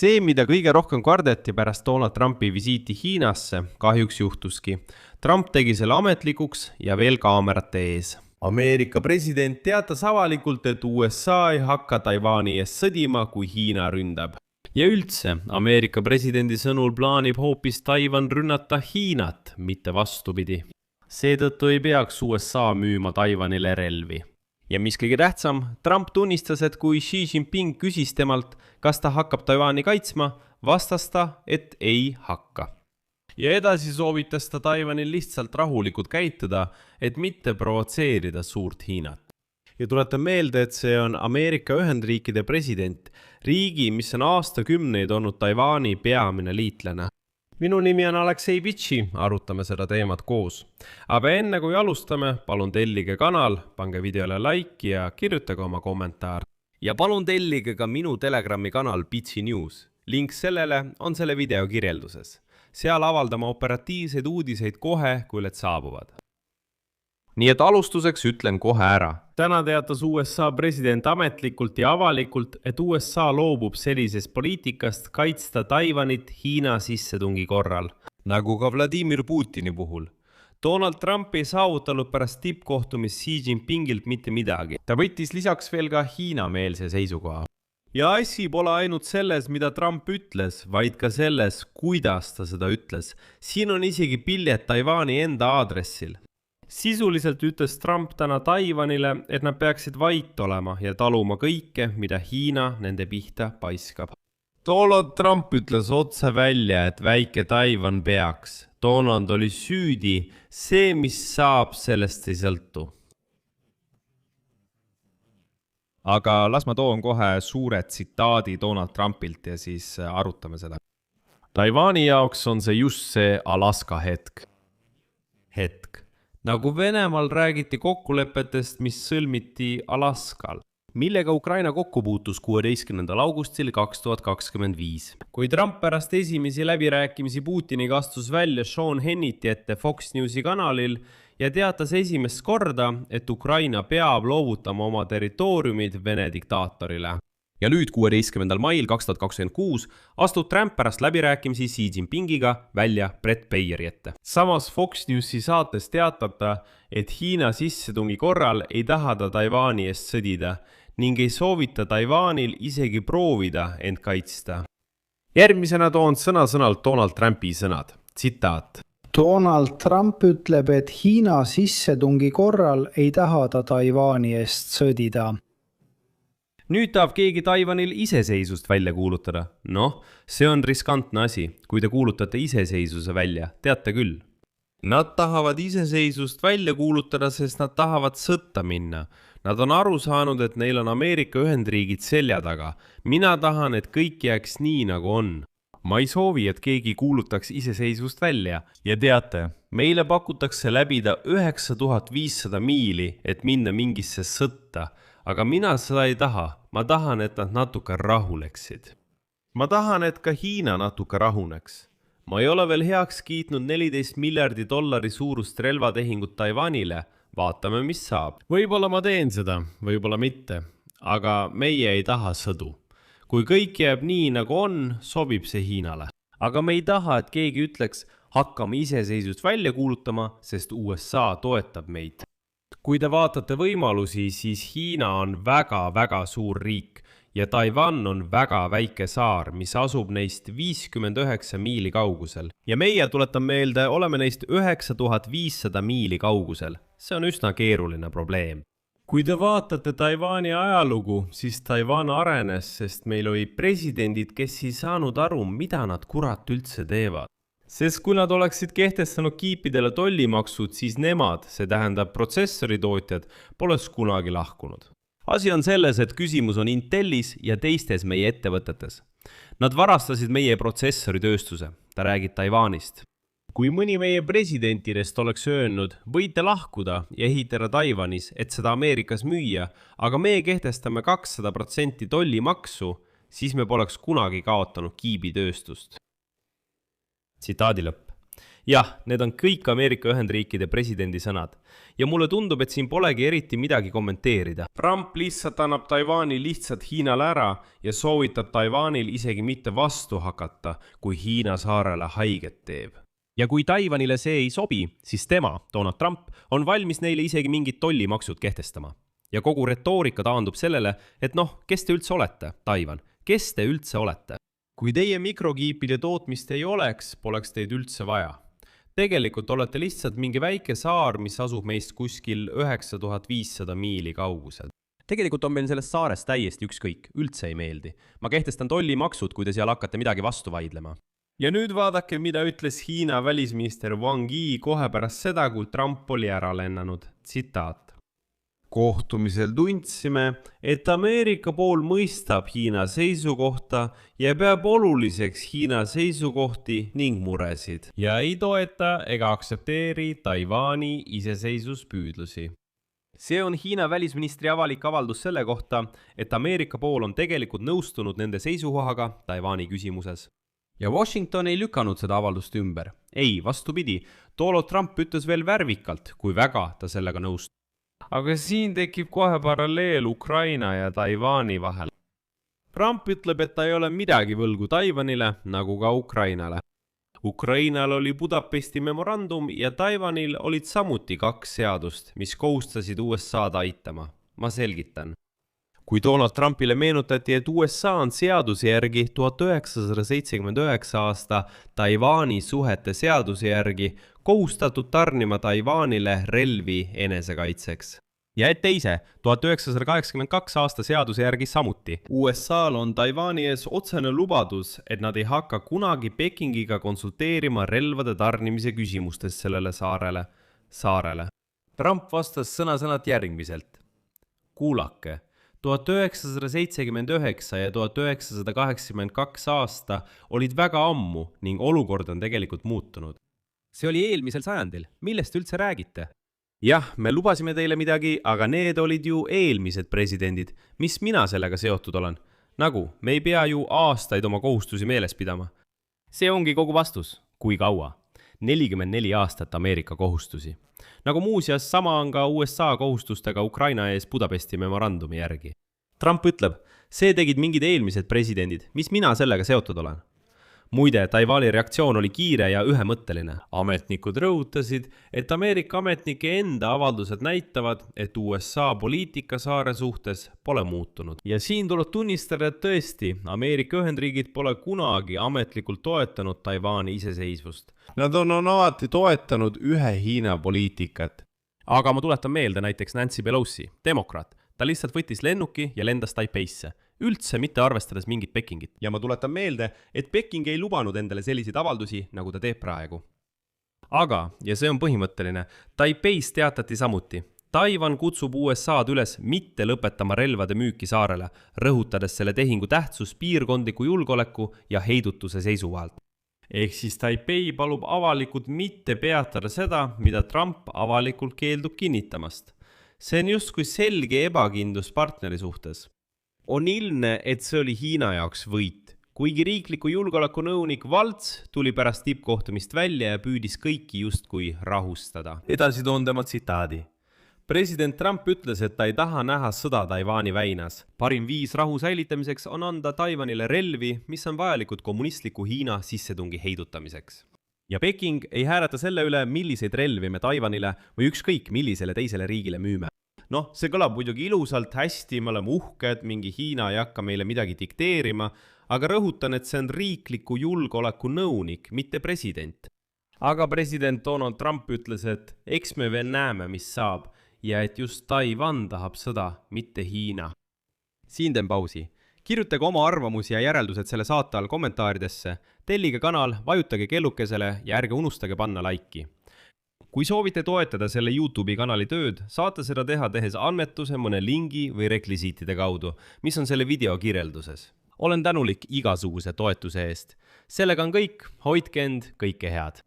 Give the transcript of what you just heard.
See, mida kõige rohkem kardeti pärast Donald Trumpi visiiti Hiinasse, kahjuks juhtuski. Trump tegi selle ametlikuks ja veel kaamerate ees. Ameerika president teatas avalikult, et USA ei hakka Taiwani ees sõdima, kui Hiina ründab. Ja üldse, Ameerika presidendi sõnul plaanib hoopis Taiwan rünnata Hiinat, mitte vastupidi. Seetõttu ei peaks USA müüma Taiwanile relvi. Ja mis kõige tähtsam, Trump tunnistas, et kui Xi Jinping küsis temalt, kas ta hakkab Taiwani kaitsma, vastas ta, et ei hakka. Ja edasi soovitas ta Taiwanil lihtsalt rahulikult käituda, et mitte provotseerida suurt Hiinat. Ja tuletan meelde, et see on Ameerika Ühendriikide president, riigi, mis on aastakümneid olnud Taiwani peamine liitlane. Minu nimi on Aleksei Bitši, arutame seda teemat koos. Aga enne kui alustame, palun tellige kanal, pange videole like ja kirjutage oma kommentaar. Ja palun tellige ka minu Telegrami kanal Bitši News. Link sellele on selle video kirjelduses. Seal avaldame operatiivseid uudiseid kohe, kui need saabuvad. Nii et alustuseks ütlen kohe ära. Täna teatas USA president ametlikult ja avalikult, et USA loobub sellisest poliitikast kaitsta Taiwanit Hiina sissetungi korral, nagu ka Vladimir Putini puhul. Donald Trump ei saavutanud pärast tippkohtumist Xi Jinpingilt mitte midagi. Ta võttis lisaks veel ka Hiina-meelse seisukoha. Ja asi pole ainult selles, mida Trump ütles, vaid ka selles, kuidas ta seda ütles. Siin on isegi piljed Taiwani enda aadressil. Sisuliselt ütles Trump täna Taiwanile, et nad peaksid vait olema ja taluma kõike, mida Hiina nende pihta paiskab. Donald Trump ütles otse välja, et väike Taiwan peaks. Donald oli süüdi, see, mis saab, sellest ei sõltu. Aga las ma toon kohe suure tsitaadi Donald Trumpilt ja siis arutame seda. Taiwani jaoks on see just see Alaska hetk. Nagu Venemaal räägiti kokkulepetest, mis sõlmiti Alaskal, millega Ukraina kokku puutus 16. augustil 2025. Kui Trump pärast esimesi läbirääkimisi Putiniga astus välja Sean Hannity ette Fox Newsi kanalil ja teatas esimest korda, et Ukraina peab loovutama oma territooriumid Vene diktaatorile. Ja nüüd 16. mail 2026 astub Trump pärast läbirääkimisi Xi Jinpingiga välja Brett Bayeri ette. Samas Fox Newsi saates teatata, et Hiina sissetungi korral ei taha ta Taiwani eest sõdida ning ei soovita Taiwanil isegi proovida end kaitsta. Järgmisena toon sõna-sõnalt Donald Trumpi sõnad. Tsitaat. Donald Trump ütleb, et Hiina sissetungi korral ei taha ta Taiwani eest sõdida. Nüüd tahab keegi Taiwanil iseseisvust välja kuulutada. Noh, see on riskantne asi, kui te kuulutate iseseisvuse välja, teate küll. Nad tahavad iseseisvust välja kuulutada, sest nad tahavad sõtta minna. Nad on aru saanud, et neil on Ameerika Ühendriigid selja taga. Mina tahan, et kõik jääks nii, nagu on. Ma ei soovi, et keegi kuulutaks iseseisvust välja. Ja teate, meile pakutakse läbida 9500 miili, et minna mingisse sõtta. Aga mina seda ei taha. Ma tahan, et nad natuke rahuleksid. Ma tahan, et ka Hiina natuke rahuneks. Ma ei ole veel heaks kiitnud $14 miljardi suurust relvatehingut Taiwanile. Vaatame, mis saab. Võib-olla ma teen seda, võib-olla mitte. Aga meie ei taha sõdu. Kui kõik jääb nii, nagu on, sobib see Hiinale. Aga me ei taha, et keegi ütleks, hakkame iseseisvust välja kuulutama, sest USA toetab meid. Kui te vaatate võimalusi, siis Hiina on väga suur riik ja Taiwan on väga väike saar, mis asub neist 59 miili kaugusel. Ja meie, tuletan meelde, oleme neist 9500 miili kaugusel. See on üsna keeruline probleem. Kui te vaatate Taiwani ajalugu, siis Taiwan arenes, sest meil oli presidendid, kes ei saanud aru, mida nad kurat üldse teevad. Sest kui nad oleksid kehtestanud kiipidele tollimaksud, siis nemad, see tähendab protsessoritootjad, poleks kunagi lahkunud. Asi on selles, et küsimus on Intelis ja teistes meie ettevõtetes. Nad varastasid meie protsessoritööstuse, ta räägib Taiwanist. Kui mõni meie presidentidest oleks öelnud, võite lahkuda ja ehitada Taiwanis, et seda Ameerikas müüa, aga me kehtestame 200% tollimaksu, siis me poleks kunagi kaotanud kiibitööstust. Tsitaadi lõpp. jah, need on kõik Ameerika Ühendriikide presidendi sõnad. Ja mulle tundub, et siin polegi eriti midagi kommenteerida. Trump lihtsalt annab Taiwani lihtsalt Hiinale ära ja soovitab Taiwanil isegi mitte vastu hakata, kui Hiina saarele haiget teeb. Ja kui Taiwanile see ei sobi, siis tema, Donald Trump, on valmis neile isegi mingid tollimaksud kehtestama. Ja kogu retoorika taandub sellele, et kes te üldse olete, Taiwan? Kes te üldse olete? Kui teie mikrokiipide tootmist ei oleks, poleks teid üldse vaja. Tegelikult olete lihtsalt mingi väike saar, mis asub meist kuskil 9500 miili kaugusel. Tegelikult on meil sellest saarest täiesti ükskõik, üldse ei meeldi. Ma kehtestan tollimaksud, kui te seal hakkate midagi vastu vaidlema. Ja nüüd vaadake, mida ütles Hiina välisminister Wang Yi kohe pärast seda, kui Trump oli ära lennanud. Tsitaat. Kohtumisel tundsime, et Ameerika pool mõistab Hiina seisukohta ja peab oluliseks Hiina seisukohti ning muresid ja ei toeta ega aksepteeri Taiwani iseseisvuspüüdlusi. See on Hiina välisministri avalik avaldus selle kohta, et Ameerika pool on tegelikult nõustunud nende seisukohaga Taiwani küsimuses. Ja Washington ei lükanud seda avaldust ümber. Ei, vastupidi, Donald Trump ütles veel värvikalt, kui väga ta sellega nõustus. Aga siin tekib kohe paralleel Ukraina ja Taiwani vahel. Trump ütleb, et ta ei ole midagi võlgu Taiwanile, nagu ka Ukrainale. Ukrainal oli Budapesti memorandum ja Taiwanil olid samuti 2 seadust, mis kohustasid USA'd aitama. Ma selgitan. Kui Donald Trumpile meenutati, et USA on seaduse järgi 1979 aasta Taiwani suhete seaduse järgi kohustatud tarnima Taiwanile relvi enesekaitseks. Ja et teise, 1982 aasta seaduse järgi samuti. USA'l on Taiwani ees otsene lubadus, et nad ei hakka kunagi Pekingiga konsulteerima relvade tarnimise küsimustes sellele saarele. Trump vastas sõna-sõnalt järgmiselt. Kuulake. 1979 ja 1982 aasta olid väga ammu ning olukord on tegelikult muutunud. See oli eelmisel sajandil. Millest üldse räägite? Jah, me lubasime teile midagi, aga need olid ju eelmised presidendid. Mis mina sellega seotud olen? Nagu, me ei pea ju aastaid oma kohustusi meeles pidama. See ongi kogu vastus. Kui kaua? 44 aastat Ameerika kohustusi. Nagu muuseas, sama on ka USA kohustustega Ukraina ees Budapesti memorandumi järgi. Trump ütleb, see tegid mingid eelmised presidendid, mis mina sellega seotud olen. Muide, Taiwani reaktsioon oli kiire ja ühemõtteline. Ametnikud rõhutasid, et Ameerika ametnike enda avaldused näitavad, et USA poliitika saare suhtes pole muutunud. Ja siin tuleb tunnistada, et tõesti, Ameerika Ühendriigid pole kunagi ametlikult toetanud Taiwani iseseisvust. Nad on alati toetanud ühe Hiina poliitikat. Aga ma tuletan meelde näiteks Nancy Pelosi, demokraat. Ta lihtsalt võttis lennuki ja lendas Taipeisse. Üldse mitte arvestades mingit Pekingit. Ja ma tuletan meelde, et Peking ei lubanud endale selliseid avaldusi, nagu ta teeb praegu. Aga, ja see on põhimõtteline, Taipeis teatati samuti. Taiwan kutsub USA'd üles mitte lõpetama relvade müüki saarele, rõhutades selle tehingu tähtsus piirkondliku julgeoleku ja heidutuse seisukohalt. Ehk siis Taipei palub avalikult mitte peatada seda, mida Trump avalikult keeldub kinnitamast. See on justkui selge ebakindlus partneri suhtes. On ilmne, et see oli Hiina jaoks võit, kuigi riikliku julgeoleku nõunik Valts tuli pärast tippkohtumist välja ja püüdis kõiki justkui rahustada. Edasi toon tema tsitaadi. President Trump ütles, et ta ei taha näha sõda Taiwani väinas. Parim viis rahu säilitamiseks on anda Taiwanile relvi, mis on vajalikud kommunistliku Hiina sissetungi heidutamiseks. Ja Peking ei hääleta selle üle, milliseid relvi me Taiwanile või ükskõik millisele teisele riigile müüme. See kõlab muidugi ilusalt, hästi, me oleme uhked, mingi Hiina ei hakka meile midagi dikteerima, aga rõhutan, et see on riikliku julgeoleku nõunik, mitte president. Aga president Donald Trump ütles, et eks me veel näeme, mis saab ja et just Taiwan tahab sõda, mitte Hiina. Siin teen pausi. Kirjutage oma arvamusi ja järeldused selle saate all kommentaaridesse, tellige kanal, vajutage kellukesele ja ärge unustage panna laiki. Kui soovite toetada selle YouTube'i kanali tööd, saate seda tehes annetuse mõne lingi või rekvisiitide kaudu, mis on selle video kirjelduses. Olen tänulik igasuguse toetuse eest. Sellega on kõik, hoidke end, kõike head!